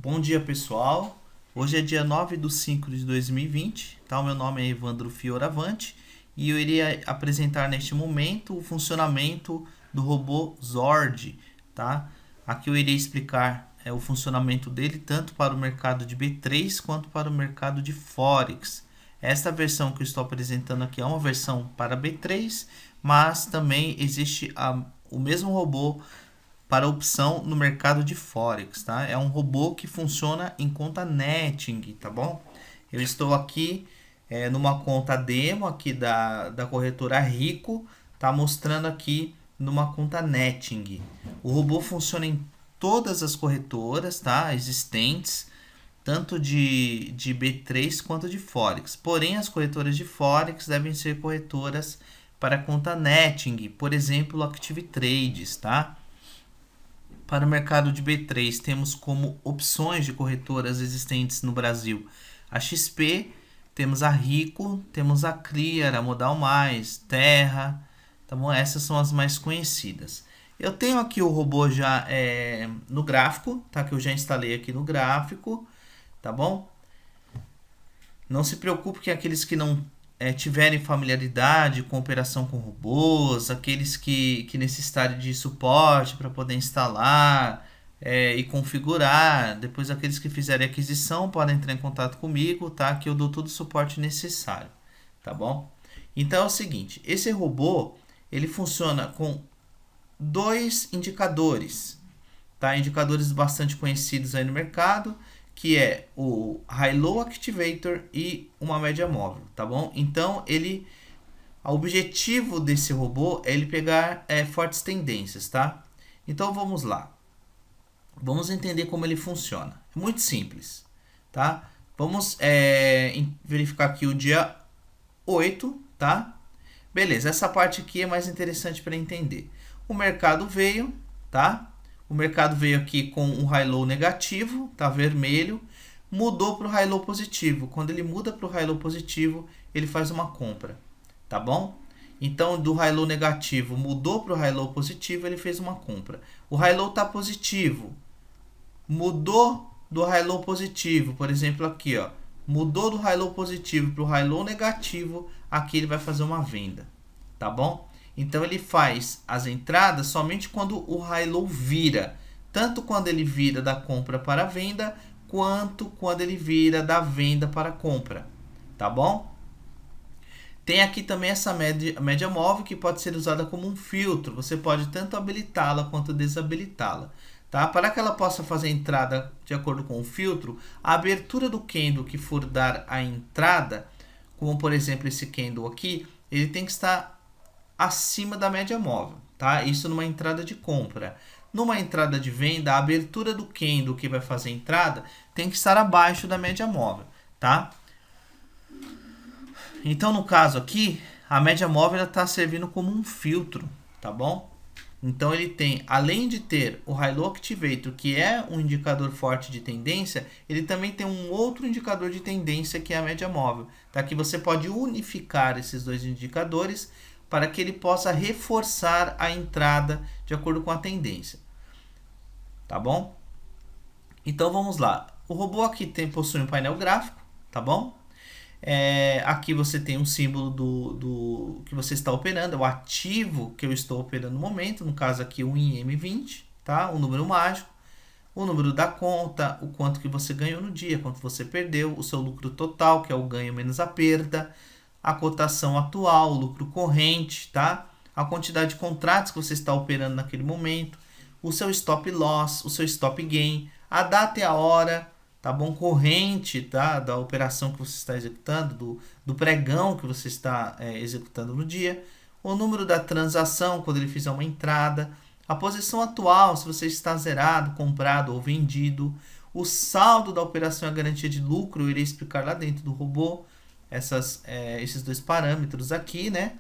Bom dia, pessoal. Hoje é dia 9/5/2020, tá? O meu nome é Evandro Fioravante e eu iria apresentar neste momento o funcionamento do robô Zord, tá? Aqui eu irei explicar o funcionamento dele tanto para o mercado de B3 quanto para o mercado de Forex. Esta versão que eu estou apresentando aqui é uma versão para B3, mas também existe o mesmo robô para opção no mercado de Forex, tá? É um robô que funciona em conta netting, tá bom? Eu estou aqui numa conta demo aqui da corretora Rico, tá mostrando aqui numa conta netting. O robô funciona em todas as corretoras, tá? Existentes, tanto de B3 quanto de Forex. Porém, as corretoras de Forex devem ser corretoras para conta netting, por exemplo, Active Trades, tá? Para o mercado de B3, temos como opções de corretoras existentes no Brasil a XP, temos a Rico, temos a Clear, a Modal Mais, Terra, tá bom? Essas são as mais conhecidas. Eu tenho aqui o robô já no gráfico, tá? Que eu já instalei aqui no gráfico, tá bom? Não se preocupe que aqueles que não tiverem familiaridade com operação com robôs, aqueles que necessitarem de suporte para poder instalar e configurar, depois aqueles que fizerem aquisição podem entrar em contato comigo, tá? Que eu dou todo o suporte necessário, tá bom? Então é o seguinte, esse robô ele funciona com dois indicadores, tá? Indicadores bastante conhecidos aí no mercado, que é o High-Low Activator e uma média móvel, tá bom? Então, o objetivo desse robô é ele pegar fortes tendências, tá? Então, vamos lá. Vamos entender como ele funciona. É muito simples, tá? Vamos verificar aqui o dia 8, tá? Beleza, essa parte aqui é mais interessante para entender. O mercado veio, tá? O mercado veio aqui com um high-low negativo, tá vermelho, mudou para o high-low positivo. Quando ele muda para o high-low positivo, ele faz uma compra, tá bom? Então, do high-low negativo mudou para o high-low positivo, ele fez uma compra. O high-low está positivo, mudou do high-low positivo, por exemplo aqui, ó, mudou do high-low positivo para o high-low negativo, aqui ele vai fazer uma venda, tá bom? Então ele faz as entradas somente quando o high-low vira, tanto quando ele vira da compra para a venda, quanto quando ele vira da venda para a compra, tá bom? Tem aqui também essa média móvel que pode ser usada como um filtro, você pode tanto habilitá-la quanto desabilitá-la. Tá? Para que ela possa fazer a entrada de acordo com o filtro, a abertura do candle que for dar a entrada, como por exemplo esse candle aqui, ele tem que estar acima da média móvel, tá? Isso numa entrada de compra. Numa entrada de venda, a abertura do candle que vai fazer a entrada tem que estar abaixo da média móvel, tá? Então, no caso aqui, a média móvel está servindo como um filtro, tá bom? Então, ele tem, além de ter o High-Low Activator, que é um indicador forte de tendência, ele também tem um outro indicador de tendência, que é a média móvel, tá? Que você pode unificar esses dois indicadores para que ele possa reforçar a entrada de acordo com a tendência, tá bom? Então vamos lá. O robô aqui possui um painel gráfico, tá bom? Aqui você tem um símbolo do que você está operando, o ativo que eu estou operando no momento, no caso aqui o IM20, tá? O número mágico, o número da conta, o quanto que você ganhou no dia, quanto você perdeu, o seu lucro total, que é o ganho menos a perda, a cotação atual, o lucro corrente, tá? A quantidade de contratos que você está operando naquele momento, o seu stop loss, o seu stop gain, a data e a hora, tá bom? Corrente, tá? Da operação que você está executando, do pregão que você está executando no dia, o número da transação quando ele fizer uma entrada, a posição atual, se você está zerado, comprado ou vendido, o saldo da operação e a garantia de lucro, eu irei explicar lá dentro do robô, esses dois parâmetros aqui, né?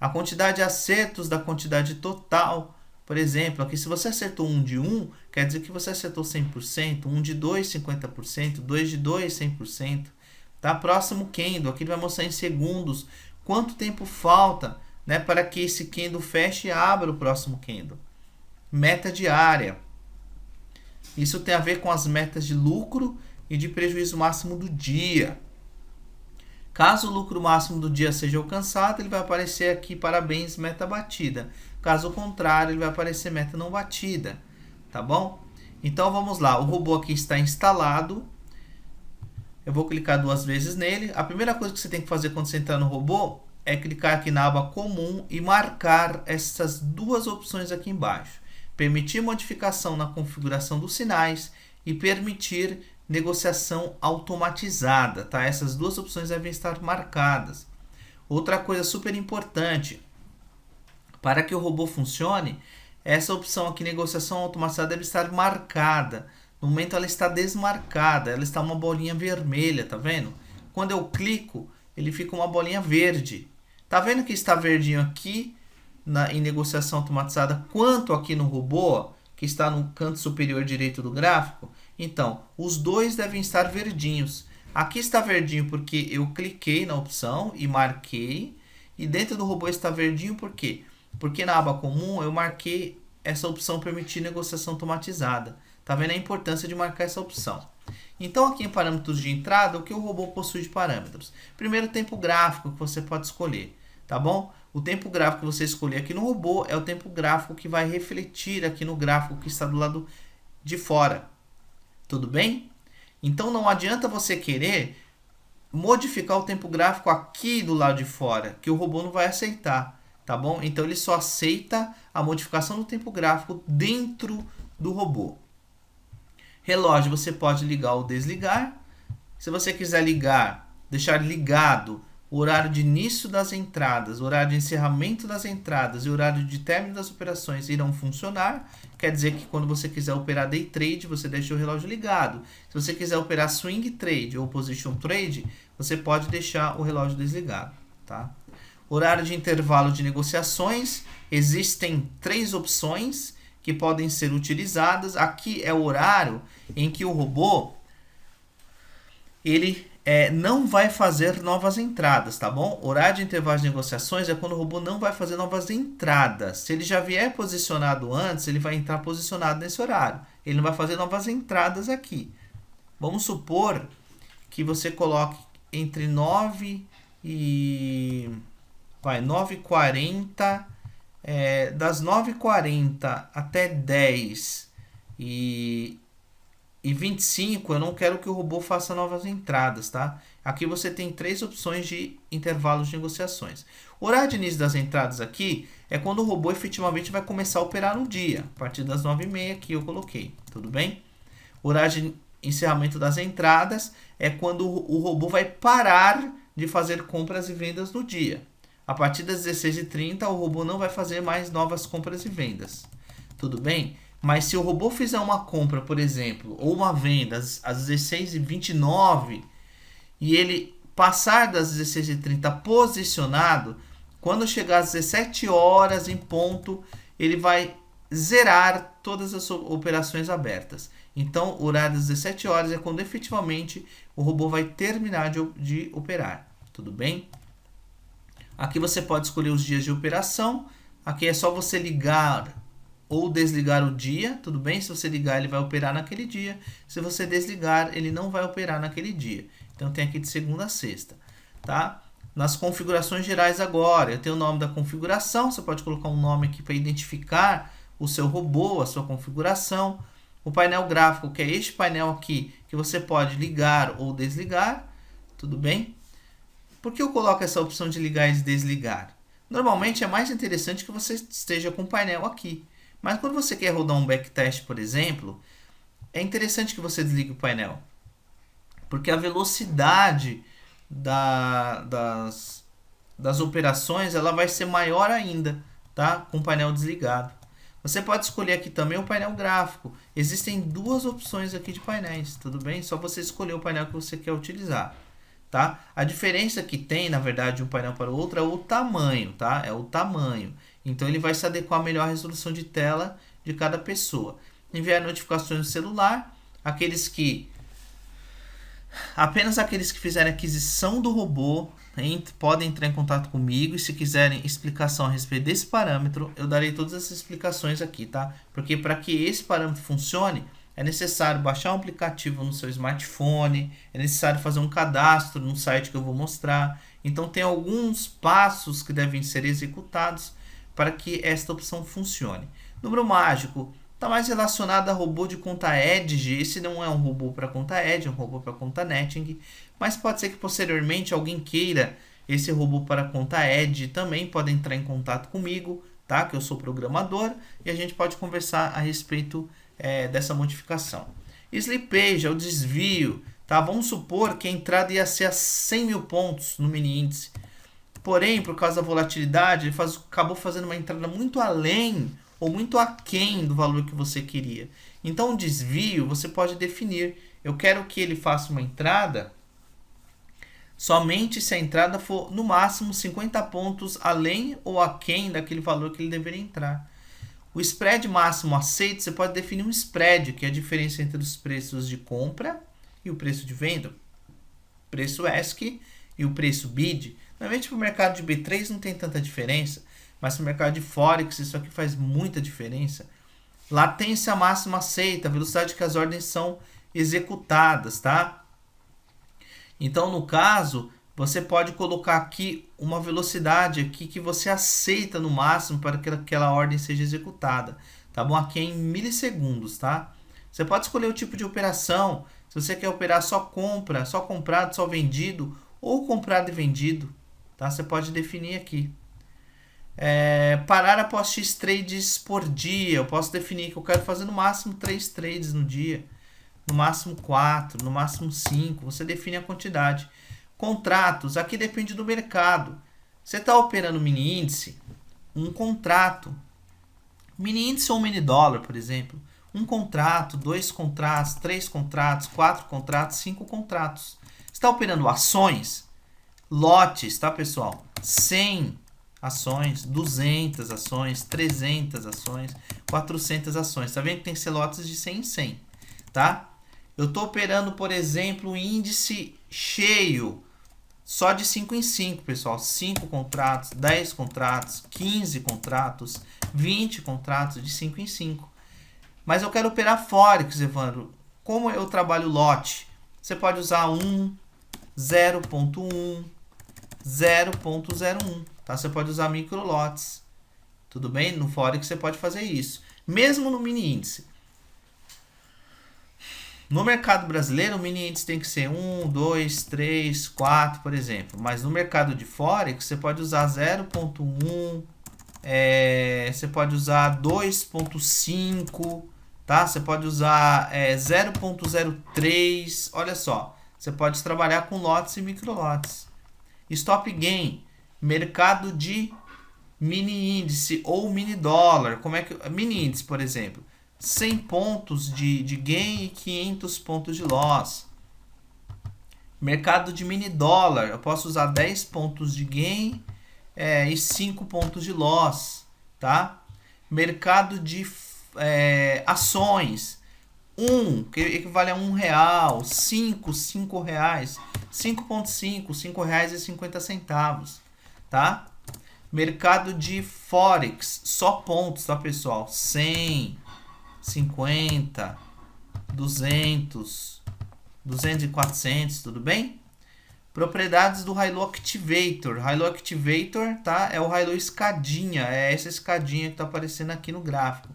A quantidade de acertos da quantidade total. Por exemplo, aqui se você acertou um de 1, quer dizer que você acertou 100%, um de 2, 50%, 2 de 2, 100%. Tá? Próximo candle, aqui ele vai mostrar em segundos quanto tempo falta, né, para que esse candle feche e abra o próximo candle. Meta diária. Isso tem a ver com as metas de lucro e de prejuízo máximo do dia. Caso o lucro máximo do dia seja alcançado, ele vai aparecer aqui parabéns, meta batida. Caso contrário, ele vai aparecer meta não batida, tá bom? Então vamos lá, o robô aqui está instalado. Eu vou clicar 2 vezes nele. A primeira coisa que você tem que fazer quando você entrar no robô é clicar aqui na aba comum e marcar essas 2 opções aqui embaixo. Permitir modificação na configuração dos sinais e permitir negociação automatizada, tá? Essas 2 opções devem estar marcadas. Outra coisa super importante, para que o robô funcione, essa opção aqui, negociação automatizada, deve estar marcada. No momento ela está desmarcada, ela está uma bolinha vermelha, tá vendo? Quando eu clico, ele fica uma bolinha verde. Tá vendo que está verdinho aqui em negociação automatizada, quanto aqui no robô, que está no canto superior direito do gráfico? Então, os dois devem estar verdinhos. Aqui está verdinho porque eu cliquei na opção e marquei. E dentro do robô está verdinho por quê? Porque na aba comum eu marquei essa opção permitir negociação automatizada. Tá vendo a importância de marcar essa opção? Então aqui em parâmetros de entrada, o que o robô possui de parâmetros? Primeiro, o tempo gráfico que você pode escolher, tá bom? O tempo gráfico que você escolher aqui no robô é o tempo gráfico que vai refletir aqui no gráfico que está do lado de fora. Tudo bem? Então não adianta você querer modificar o tempo gráfico aqui do lado de fora, que o robô não vai aceitar, tá bom? Então ele só aceita a modificação do tempo gráfico dentro do robô. Relógio você pode ligar ou desligar. Se você quiser ligar, deixar ligado o horário de início das entradas, o horário de encerramento das entradas e o horário de término das operações irão funcionar. Quer dizer que quando você quiser operar day trade, você deixa o relógio ligado. Se você quiser operar swing trade ou position trade, você pode deixar o relógio desligado, tá? Horário de intervalo de negociações, existem 3 opções que podem ser utilizadas. Aqui é o horário em que o robô ele não vai fazer novas entradas, tá bom? Horário de intervalo de negociações é quando o robô não vai fazer novas entradas. Se ele já vier posicionado antes, ele vai entrar posicionado nesse horário. Ele não vai fazer novas entradas aqui. Vamos supor que você coloque entre 9 e 9h40, das 9h40 até 10h25, eu não quero que o robô faça novas entradas, tá? Aqui você tem 3 opções de intervalos de negociações. O horário de início das entradas aqui é quando o robô efetivamente vai começar a operar no dia, a partir das 9h30 que eu coloquei, tudo bem? O horário de encerramento das entradas é quando o robô vai parar de fazer compras e vendas no dia. A partir das 16h30, o robô não vai fazer mais novas compras e vendas. Tudo bem? Mas se o robô fizer uma compra, por exemplo, ou uma venda às 16h29 e ele passar das 16h30 posicionado, quando chegar às 17 horas em ponto, ele vai zerar todas as operações abertas. Então, o horário das 17 horas é quando efetivamente o robô vai terminar de operar. Tudo bem? Aqui você pode escolher os dias de operação. Aqui é só você ligar ou desligar o dia, tudo bem? Se você ligar, ele vai operar naquele dia. Se você desligar, ele não vai operar naquele dia. Então tem aqui de segunda a sexta, tá? Nas configurações gerais agora, eu tenho o nome da configuração. Você pode colocar um nome aqui para identificar o seu robô, a sua configuração. O painel gráfico, que é este painel aqui, que você pode ligar ou desligar, tudo bem? Por que eu coloco essa opção de ligar e desligar? Normalmente é mais interessante que você esteja com o painel aqui. Mas quando você quer rodar um backtest, por exemplo, é interessante que você desligue o painel. Porque a velocidade das operações ela vai ser maior ainda, tá? Com o painel desligado. Você pode escolher aqui também o painel gráfico. Existem 2 opções aqui de painéis, tudo bem? Só você escolher o painel que você quer utilizar. Tá? A diferença que tem, na verdade, de um painel para o outro é o tamanho, tá? É o tamanho. Então ele vai se adequar à melhor resolução de tela de cada pessoa. Enviar notificações no celular, apenas aqueles que fizerem aquisição do robô podem entrar em contato comigo, e se quiserem explicação a respeito desse parâmetro, eu darei todas as explicações aqui, tá? Porque para que esse parâmetro funcione, é necessário baixar um aplicativo no seu smartphone, é necessário fazer um cadastro no site que eu vou mostrar. Então tem alguns passos que devem ser executados para que esta opção funcione. Número mágico está mais relacionado a robô de conta Edge. Esse não é um robô para conta Edge, é um robô para conta Netting, mas pode ser que posteriormente alguém queira esse robô para conta Edge. Também pode entrar em contato comigo, tá? Que eu sou programador e a gente pode conversar a respeito dessa modificação. Slippage é o desvio, tá? Vamos supor que a entrada ia ser a 100 mil pontos no mini índice, porém por causa da volatilidade ele acabou fazendo uma entrada muito além ou muito aquém do valor que você queria. Então o desvio você pode definir, eu quero que ele faça uma entrada somente se a entrada for no máximo 50 pontos além ou aquém daquele valor que ele deveria entrar. O spread máximo aceito, você pode definir um spread, que é a diferença entre os preços de compra e o preço de venda, o preço ASCII e o preço BID. Normalmente para o mercado de B3 não tem tanta diferença, mas para o mercado de Forex isso aqui faz muita diferença. Latência máxima aceita, a velocidade que as ordens são executadas, tá? Então, no caso, você pode colocar aqui uma velocidade aqui que você aceita no máximo para que aquela ordem seja executada, tá bom? Aqui é em milissegundos, tá? Você pode escolher o tipo de operação, se você quer operar só compra, só comprado, só vendido, ou comprado e vendido, tá? Você pode definir aqui. Parar após X trades por dia, eu posso definir que eu quero fazer no máximo 3 trades no dia, no máximo 4, no máximo 5, você define a quantidade. Contratos, aqui depende do mercado. Você está operando mini índice, um contrato. Mini índice ou mini dólar, por exemplo. Um contrato, 2 contratos, 3 contratos, 4 contratos, 5 contratos. Você está operando ações, lotes, tá pessoal? 100 ações, 200 ações, 300 ações, 400 ações. Tá vendo que tem que ser lotes de 100 em 100, tá? Eu estou operando, por exemplo, um índice cheio, só de 5 em 5, pessoal. 5 contratos, 10 contratos, 15 contratos, 20 contratos de 5 em 5. Mas eu quero operar Forex, Evandro. Como eu trabalho lote? Você pode usar 1, 0.1, 0.01. Tá? Você pode usar micro lotes. Tudo bem? No Forex você pode fazer isso. Mesmo no mini índice. No mercado brasileiro, o mini índice tem que ser 1, 2, 3, 4, por exemplo. Mas no mercado de Forex, você pode usar 0.1, você pode usar 2.5, tá? Você pode usar 0.03. Olha só, você pode trabalhar com lotes e micro lotes. Stop gain, mercado de mini índice ou mini dólar. Como é que mini índice, por exemplo? 100 pontos de gain e 500 pontos de loss. Mercado de mini dólar, eu posso usar 10 pontos de gain e 5 pontos de loss, tá? Mercado de ações, 1, que equivale a R$1, 5, R$5, 5.5, R$5,50, tá? Mercado de Forex, só pontos, tá pessoal? 100, 50, 200, 200 e 400, tudo bem? Propriedades do High Low Activator. High Low Activator, tá? É o High Low escadinha, é essa escadinha que está aparecendo aqui no gráfico.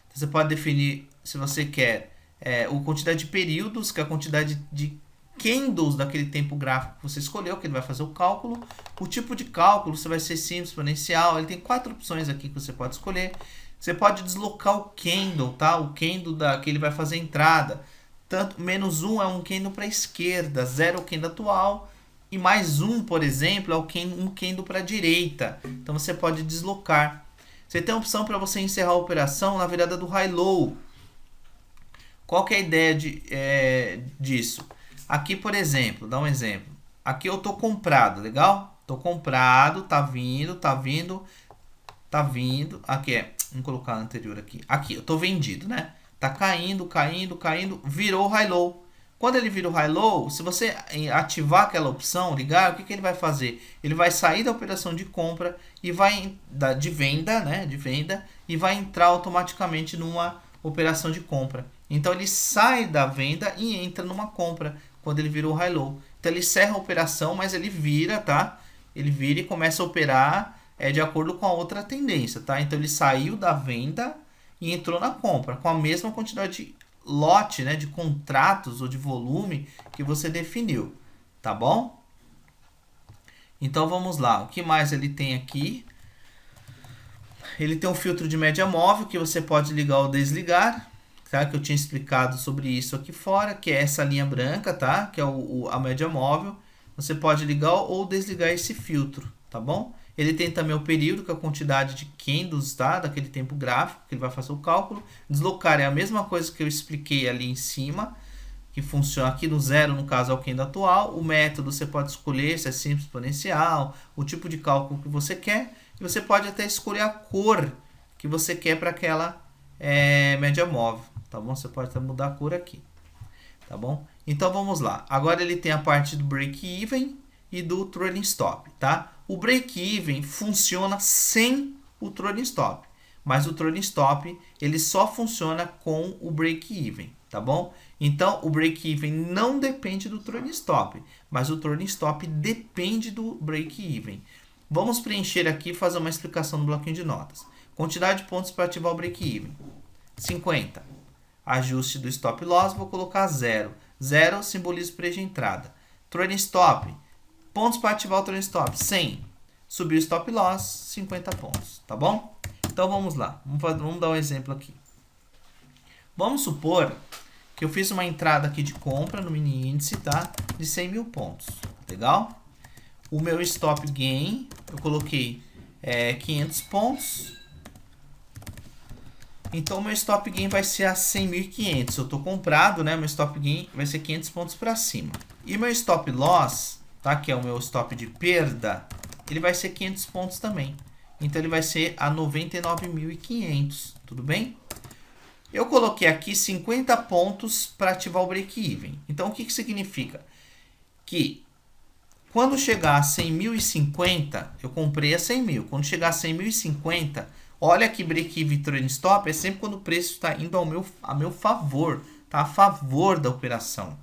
Então, você pode definir, se você quer, a quantidade de períodos, que é a quantidade de candles daquele tempo gráfico que você escolheu, que ele vai fazer o cálculo. O tipo de cálculo, você vai ser simples, exponencial. Ele tem 4 opções aqui que você pode escolher. Você pode deslocar o candle, tá? O candle que ele vai fazer a entrada. Tanto, -1 é um candle para a esquerda, 0 é o candle atual. E mais 1, por exemplo, é um candle para a direita. Então você pode deslocar. Você tem a opção para você encerrar a operação na virada do high-low. Qual que é a ideia disso? Aqui, por exemplo, dá um exemplo. Aqui eu estou comprado, legal? Estou comprado, tá vindo, tá vindo, tá vindo. Aqui vamos colocar a anterior aqui. Aqui, eu estou vendido, né? Tá caindo, caindo, caindo, virou high-low. Quando ele vira o high-low, se você ativar aquela opção, ligar, o que ele vai fazer? Ele vai sair da operação de compra e vai de venda, né? De venda, e vai entrar automaticamente numa operação de compra. Então ele sai da venda e entra numa compra quando ele virou high-low. Então ele encerra a operação, mas ele vira, tá? Ele vira e começa a operar de acordo com a outra tendência, tá? Então ele saiu da venda e entrou na compra com a mesma quantidade de lote, né, de contratos ou de volume que você definiu, tá bom? Então vamos lá, o que mais ele tem aqui? Ele tem um filtro de média móvel que você pode ligar ou desligar, tá? Que eu tinha explicado sobre isso aqui fora, que é essa linha branca, tá? Que é a média móvel. Você pode ligar ou desligar esse filtro, tá bom? Ele tem também o período, que é a quantidade de candles, tá? Daquele tempo gráfico, que ele vai fazer o cálculo. Deslocar é a mesma coisa que eu expliquei ali em cima, que funciona aqui no zero, no caso é o candle atual. O método você pode escolher se é simples, exponencial, o tipo de cálculo que você quer. E você pode até escolher a cor que você quer para aquela média móvel, tá bom? Você pode até mudar a cor aqui, tá bom? Então vamos lá. Agora ele tem a parte do break-even e do trailing stop, tá? O break-even funciona sem o trailing stop, mas o trailing stop ele só funciona com o break-even, tá bom? Então o break-even não depende do trailing stop, mas o trailing stop depende do break-even. Vamos preencher aqui e fazer uma explicação no bloquinho de notas. Quantidade de pontos para ativar o break-even: 50. Ajuste do stop loss, vou colocar 0. 0 simboliza o preço de entrada. Trailing stop, pontos para ativar o trailing stop: 100. Subir o stop loss, 50 pontos, tá bom? Então vamos lá, vamos dar um exemplo aqui. Vamos supor que eu fiz uma entrada aqui de compra no mini índice, tá? De 100 mil pontos, legal? O meu stop gain, eu coloquei 500 pontos. Então, o meu stop gain vai ser a 100.500. Eu estou comprado, né? Meu stop gain vai ser 500 pontos para cima. E meu stop loss, tá? Que é o meu stop de perda, ele vai ser 500 pontos também. Então, ele vai ser a 99.500. Tudo bem? Eu coloquei aqui 50 pontos para ativar o break-even. Então, o que significa? Que quando chegar a 100.050, eu comprei a 100 mil. Quando chegar a 100.050, olha que break-even trailing stop é sempre quando o preço está indo a meu favor, tá? A favor da operação.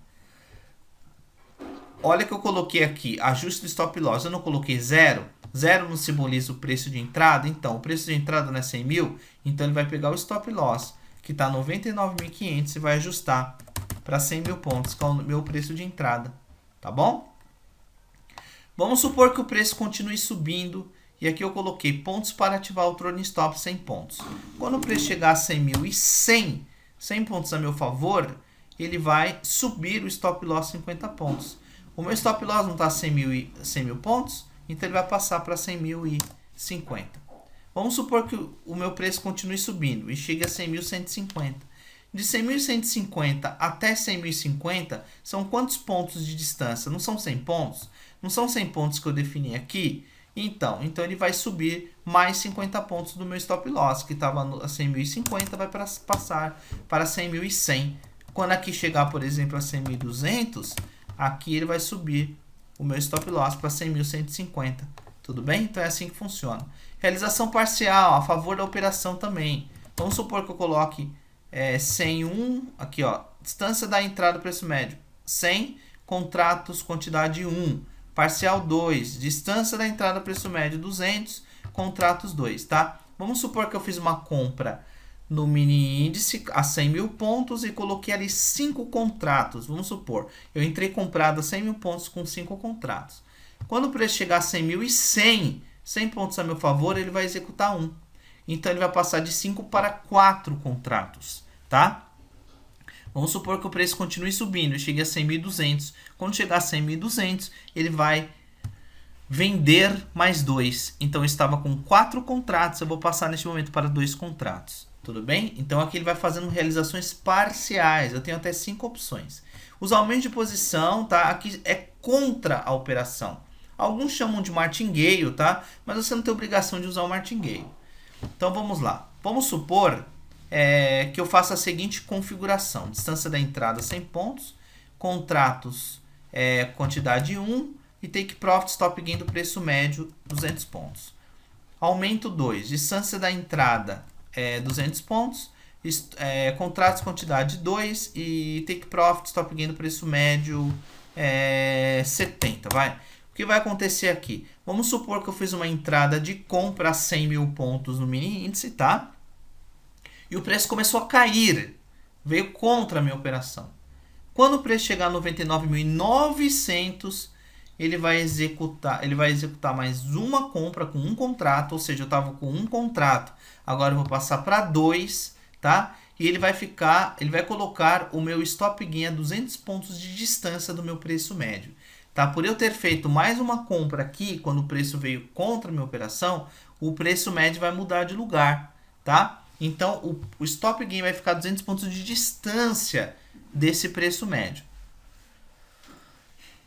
Olha que eu coloquei aqui, ajuste do stop loss, eu não coloquei 0. 0 não simboliza o preço de entrada, então o preço de entrada não é 100 mil, então ele vai pegar o stop loss, que está 99.500 e vai ajustar para 100 mil pontos, que é o meu preço de entrada, tá bom? Vamos supor que o preço continue subindo e aqui eu coloquei pontos para ativar o trailing stop 100 pontos. Quando o preço chegar a 100.100, 100 pontos a meu favor, ele vai subir o stop loss 50 pontos. O meu stop loss não está a 100 mil pontos, então ele vai passar para 100.050. Vamos supor que o meu preço continue subindo e chegue a 100.150. De 100.150 até 100.050 são quantos pontos de distância? Não são 100 pontos? Não são 100 pontos que eu defini aqui? Então ele vai subir mais 50 pontos do meu stop loss, que estava a 100.050, vai passar para 100.100. Quando aqui chegar, por exemplo, a 100.200, aqui ele vai subir o meu stop loss para 100.150. Tudo bem? Então é assim que funciona. Realização parcial, a favor da operação também. Vamos supor que eu coloque 101, aqui ó, distância da entrada do preço médio, 100, contratos, quantidade 1. Parcial 2, distância da entrada do preço médio, 200, contratos 2, tá? Vamos supor que eu fiz uma compra no mini índice a 100 mil pontos e coloquei ali 5 contratos. Vamos supor, eu entrei comprado a 100 mil pontos com 5 contratos. Quando o preço chegar a 100.100, 100 pontos a meu favor, ele vai executar 1. Então, ele vai passar de 5 para 4 contratos, tá? Vamos supor que o preço continue subindo e chegue a 100.200. Quando chegar a 100.200, ele vai vender mais 2. Então, eu estava com 4 contratos, eu vou passar neste momento para 2 contratos. Tudo bem? Então, aqui ele vai fazendo realizações parciais. Eu tenho até 5 opções. Os aumentos de posição, tá? Aqui é contra a operação. Alguns chamam de martingale, tá? Mas você não tem obrigação de usar o martingale. Então, vamos lá. Vamos supor que eu faça a seguinte configuração. Distância da entrada 100 pontos, contratos quantidade 1 e take profit stop gain do preço médio 200 pontos. Aumento 2, distância da entrada 200 pontos, contratos quantidade 2 e take profit, stop gain do preço médio 70, vai. O que vai acontecer aqui? Vamos supor que eu fiz uma entrada de compra a 100 mil pontos no mini índice, tá? E o preço começou a cair, veio contra a minha operação. Quando o preço chegar a 99.900, ele vai executar mais uma compra com um contrato, ou seja, eu estava com um contrato, agora eu vou passar para 2, tá? E ele vai colocar o meu stop gain a 200 pontos de distância do meu preço médio, tá? Por eu ter feito mais uma compra aqui, quando o preço veio contra a minha operação, o preço médio vai mudar de lugar, tá? Então, o stop gain vai ficar a 200 pontos de distância desse preço médio.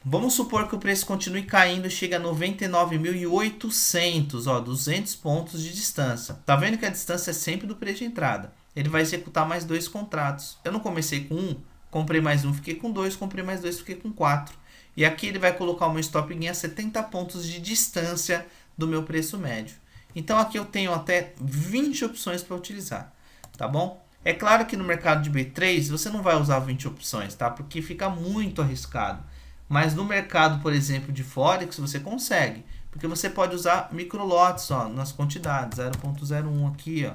Vamos supor que o preço continue caindo e chegue a 99.800, ó, 200 pontos de distância. Tá vendo que a distância é sempre do preço de entrada? Ele vai executar mais 2 contratos. Eu não comecei com 1, comprei mais 1, fiquei com 2, comprei mais 2, fiquei com 4. E aqui ele vai colocar o meu stop gain a 70 pontos de distância do meu preço médio. Então aqui eu tenho até 20 opções para utilizar, tá bom? É claro que no mercado de B3 você não vai usar 20 opções, tá? Porque fica muito arriscado. Mas no mercado, por exemplo, de Forex, você consegue. Porque você pode usar microlotes, ó, nas quantidades. 0.01 aqui, ó.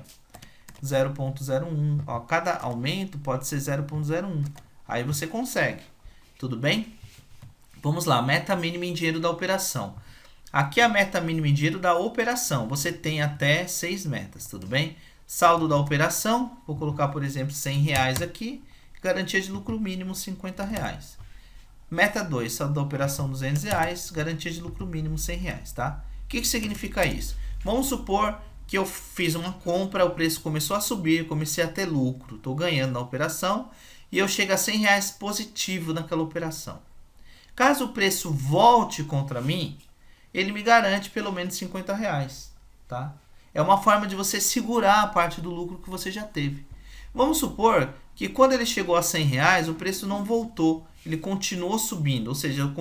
0.01. Ó, cada aumento pode ser 0.01. Aí você consegue. Tudo bem? Vamos lá. Meta mínima em dinheiro da operação. Aqui é a meta mínima em dinheiro da operação. Você tem até 6 metas, tudo bem? Saldo da operação. Vou colocar, por exemplo, R$100 aqui. Garantia de lucro mínimo R$50. Meta 2, saldo da operação R$200, garantia de lucro mínimo R$100, tá? O que significa isso? Vamos supor que eu fiz uma compra, o preço começou a subir, comecei a ter lucro, estou ganhando na operação e eu chego a R$100 positivo naquela operação. Caso o preço volte contra mim, ele me garante pelo menos R$50, tá? É uma forma de você segurar a parte do lucro que você já teve. Vamos supor que quando ele chegou a R$100, o preço não voltou, ele continuou subindo, ou seja, eu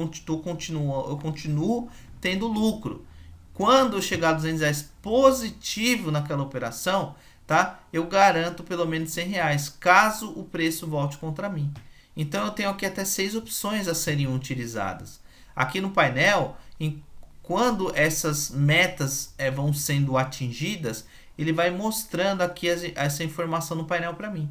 continuo tendo lucro. Quando eu chegar a R$200 positivo naquela operação, tá? Eu garanto pelo menos R$100, caso o preço volte contra mim. Então eu tenho aqui até 6 opções a serem utilizadas. Aqui no painel, quando essas metas vão sendo atingidas, ele vai mostrando aqui essa informação no painel para mim.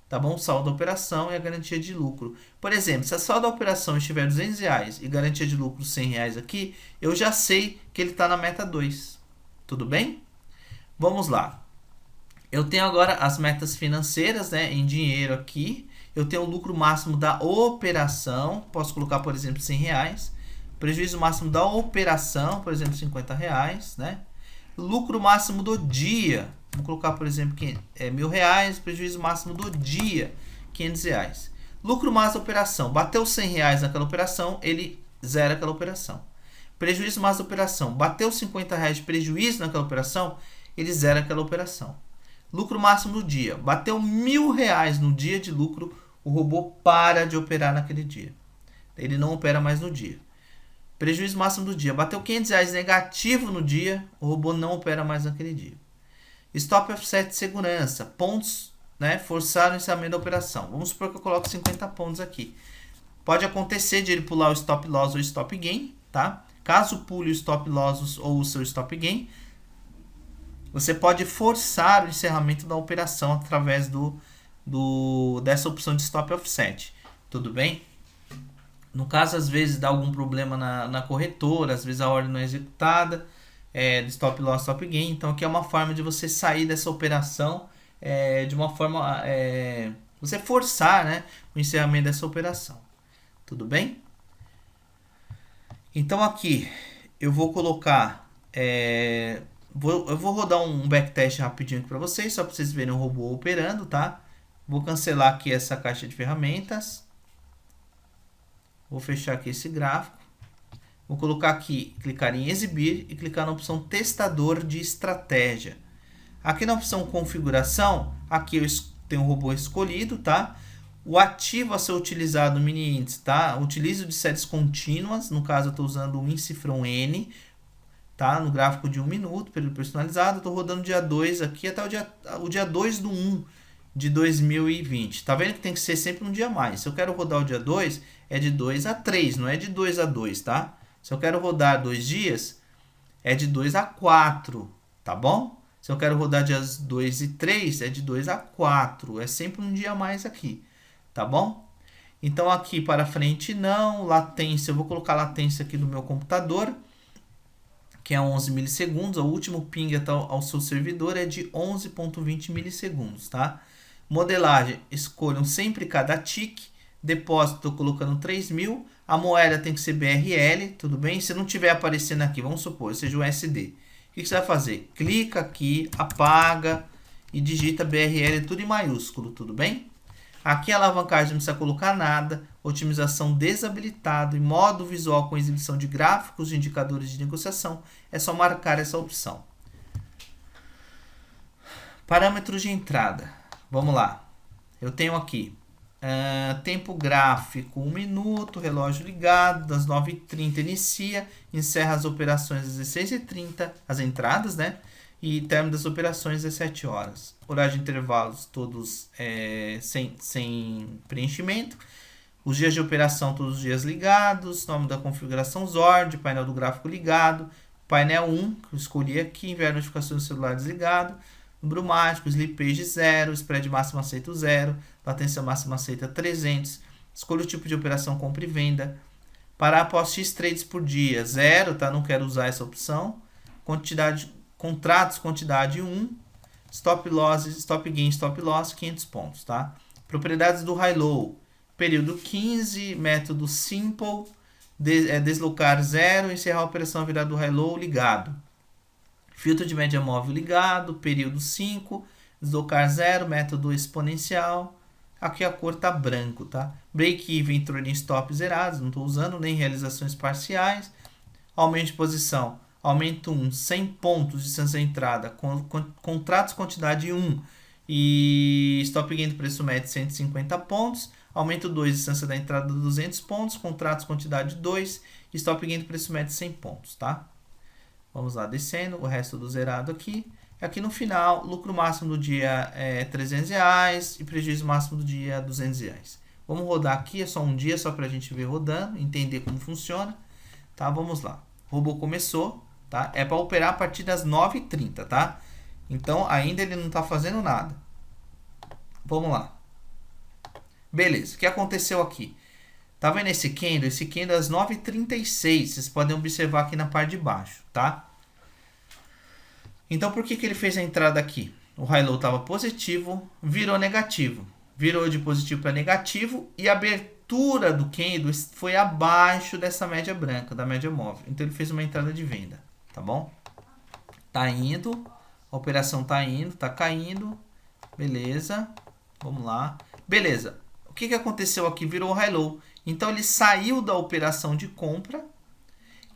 Tá bom? Saldo da operação e a garantia de lucro. Por exemplo, se a saldo da operação estiver R$200 e garantia de lucro R$100 aqui, eu já sei que ele está na meta 2. Tudo bem? Vamos lá. Eu tenho agora as metas financeiras, né, em dinheiro aqui. Eu tenho o lucro máximo da operação. Posso colocar, por exemplo, R$100. Prejuízo máximo da operação, por exemplo, R$50, né? Lucro máximo do dia. Vou colocar, por exemplo, R$1.000, prejuízo máximo do dia, R$500. Lucro máximo da operação. Bateu R$100 naquela operação, ele zera aquela operação. Prejuízo máximo da operação. Bateu R$50 de prejuízo naquela operação, ele zera aquela operação. Lucro máximo do dia. Bateu R$1.000 no dia de lucro, o robô para de operar naquele dia. Ele não opera mais no dia. Prejuízo máximo do dia. Bateu R$500 negativo no dia, o robô não opera mais naquele dia. Stop offset de segurança. Pontos, né, forçar o encerramento da operação. Vamos supor que eu coloco 50 pontos aqui. Pode acontecer de ele pular o stop loss ou stop gain, tá? Caso pule o stop loss ou o seu stop gain, você pode forçar o encerramento da operação através dessa opção de stop offset. Tudo bem? No caso, às vezes dá algum problema na corretora, às vezes a ordem não é executada, de stop loss, stop gain. Então aqui é uma forma de você sair dessa operação de uma forma, você forçar, né, o encerramento dessa operação. Tudo bem? Então aqui eu vou colocar, eu vou rodar um backtest rapidinho aqui para vocês, só para vocês verem o robô operando, tá? Vou cancelar aqui essa caixa de ferramentas. Vou fechar aqui esse gráfico. Vou colocar aqui, clicar em exibir e clicar na opção testador de estratégia. Aqui na opção configuração, aqui eu tenho o robô escolhido, tá? O ativo a ser utilizado no mini índice, tá? Utilizo de séries contínuas, no caso eu estou usando o índice from N, tá? No gráfico de 1 minuto, período personalizado, estou rodando dia 2 aqui até o dia 2/1, de 2020. Tá vendo que tem que ser sempre um dia a mais. Se eu quero rodar o dia 2, é de 2 a 3, não é de 2 a 2, tá? Se eu quero rodar 2 dias, é de 2 a 4, tá bom? Se eu quero rodar dias 2 e 3, é de 2 a 4. É sempre um dia a mais aqui, tá bom? Então aqui para frente não, latência, eu vou colocar latência aqui no meu computador, que é 11 milissegundos, o último ping até ao seu servidor é de 11,20 milissegundos, tá? Modelagem, escolham sempre cada tique, depósito, estou colocando 3.000, a moeda tem que ser BRL, tudo bem? Se não tiver aparecendo aqui, vamos supor, seja USD, o que você vai fazer? Clica aqui, apaga e digita BRL tudo em maiúsculo, tudo bem? Aqui a alavancagem não precisa colocar nada, otimização desabilitado, em modo visual com exibição de gráficos de indicadores de negociação, é só marcar essa opção. Parâmetros de entrada, vamos lá, eu tenho aqui tempo gráfico 1 minuto, relógio ligado, das 9h30 inicia, encerra as operações às 16h30, as entradas, né? E término das operações às 17 horas. Horário de intervalos todos sem preenchimento. Os dias de operação todos os dias ligados. Nome da configuração Zord, painel do gráfico ligado. Painel 1, que eu escolhi aqui, enviar notificações do celular desligado. Número mágico, sleep page 0, spread máximo aceito 0, latência máxima aceita 300. Escolha o tipo de operação compra e venda. Parar após X trades por dia, 0, tá? Não quero usar essa opção. Contratos, quantidade 1. Stop loss, stop gain, stop loss, 500 pontos, tá? Propriedades do high-low, período 15, método simple, deslocar 0, encerrar a operação virada do high-low ligado. Filtro de média móvel ligado, período 5, deslocar 0, método exponencial. Aqui a cor tá branco, tá? Break-even, entrou em stop zerados, não estou usando, nem realizações parciais. Aumento de posição, aumento 1, 100 pontos de distância de entrada, contratos quantidade 1 e stop gain do preço médio 150 pontos. Aumento 2, distância da entrada 200 pontos, contratos quantidade 2 e stop gain do preço médio 100 pontos, tá? Vamos lá, descendo, o resto do zerado aqui. Aqui no final, lucro máximo do dia é R$300 e prejuízo máximo do dia é R$200. Vamos rodar aqui, é só um dia, só para a gente ver rodando, entender como funciona. Tá, vamos lá. O robô começou, tá? É para operar a partir das 9h30, tá? Então, ainda ele não está fazendo nada. Vamos lá. Beleza, o que aconteceu aqui? Tá vendo esse candle? Esse candle às 9h36. Vocês podem observar aqui na parte de baixo, tá? Então, por que ele fez a entrada aqui? O high-low estava positivo, virou negativo. Virou de positivo para negativo e a abertura do candle foi abaixo dessa média branca, da média móvel. Então, ele fez uma entrada de venda, tá bom? Tá indo, a operação tá indo, tá caindo. Beleza, vamos lá. Beleza, o que aconteceu aqui? Virou o high-low. Então, ele saiu da operação de compra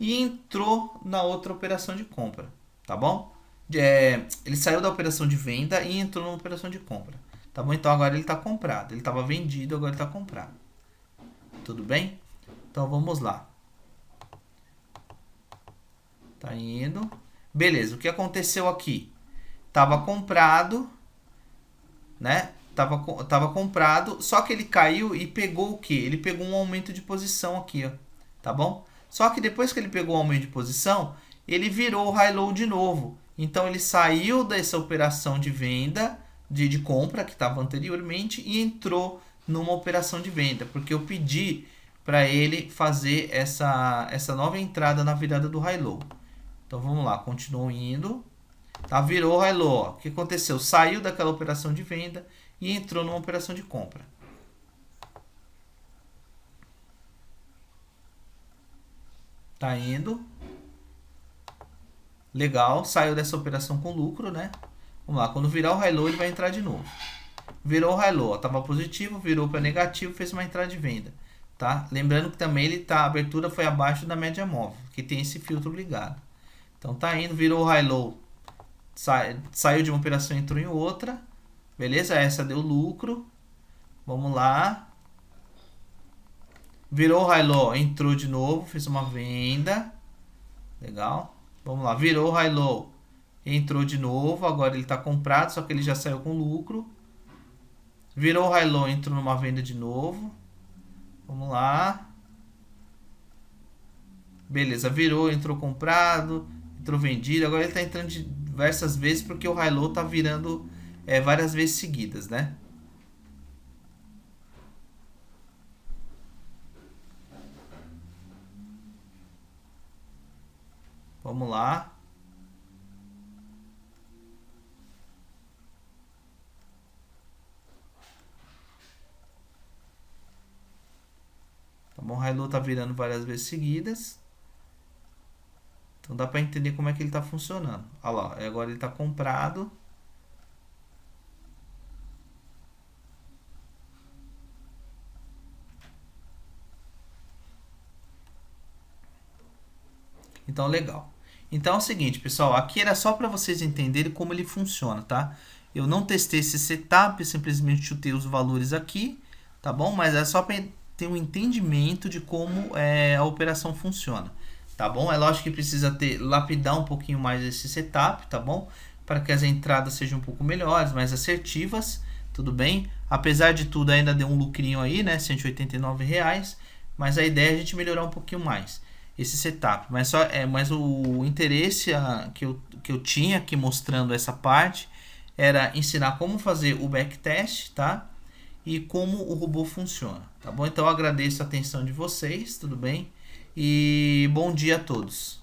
e entrou na outra operação de compra, tá bom? Ele saiu da operação de venda e entrou na operação de compra, tá bom? Então, agora ele está comprado. Ele estava vendido, agora ele está comprado. Tudo bem? Então, vamos lá. Tá indo. Beleza, o que aconteceu aqui? Estava comprado, né? Tava comprado, só que ele caiu e pegou o quê? Ele pegou um aumento de posição aqui, ó, tá bom? Só que depois que ele pegou o aumento de posição, ele virou o high-low de novo. Então, ele saiu dessa operação de venda, de compra, que estava anteriormente, e entrou numa operação de venda, porque eu pedi para ele fazer essa nova entrada na virada do high-low. Então, vamos lá, continuou indo. Tá, virou o high-low, ó. O que aconteceu? Saiu daquela operação de venda e entrou numa operação de compra. Tá indo. Legal, saiu dessa operação com lucro, né? Vamos lá, quando virar o high-low ele vai entrar de novo. Virou o high-low, estava positivo, virou para negativo, fez uma entrada de venda, tá? Lembrando que também a abertura foi abaixo da média móvel, que tem esse filtro ligado. Então tá indo, virou o high-low, saiu de uma operação e entrou em outra. Beleza? Essa deu lucro. Vamos lá. Virou o high-low, entrou de novo, fez uma venda. Legal. Vamos lá, virou o high-low, entrou de novo. Agora ele está comprado, só que ele já saiu com lucro. Virou high-low, entrou numa venda de novo. Vamos lá. Beleza, virou, entrou comprado, entrou vendido. Agora ele está entrando diversas vezes porque o high-low está virando várias vezes seguidas, né? Vamos lá. Tá bom, o high-low tá virando várias vezes seguidas. Então dá para entender como é que ele está funcionando. Olha lá, agora ele está comprado. Então, legal. Então é o seguinte, pessoal, aqui era só para vocês entenderem como ele funciona, tá? Eu não testei esse setup, simplesmente chutei os valores aqui, tá bom? Mas é só para ter um entendimento de como a operação funciona, tá bom? É lógico que precisa lapidar um pouquinho mais esse setup, tá bom? Para que as entradas sejam um pouco melhores, mais assertivas, tudo bem? Apesar de tudo, ainda deu um lucrinho aí, né? R$ 189, mas a ideia é a gente melhorar um pouquinho mais esse setup, mas o interesse que eu tinha aqui mostrando essa parte era ensinar como fazer o backtest, tá? E como o robô funciona, tá bom? Então eu agradeço a atenção de vocês, tudo bem? E bom dia a todos.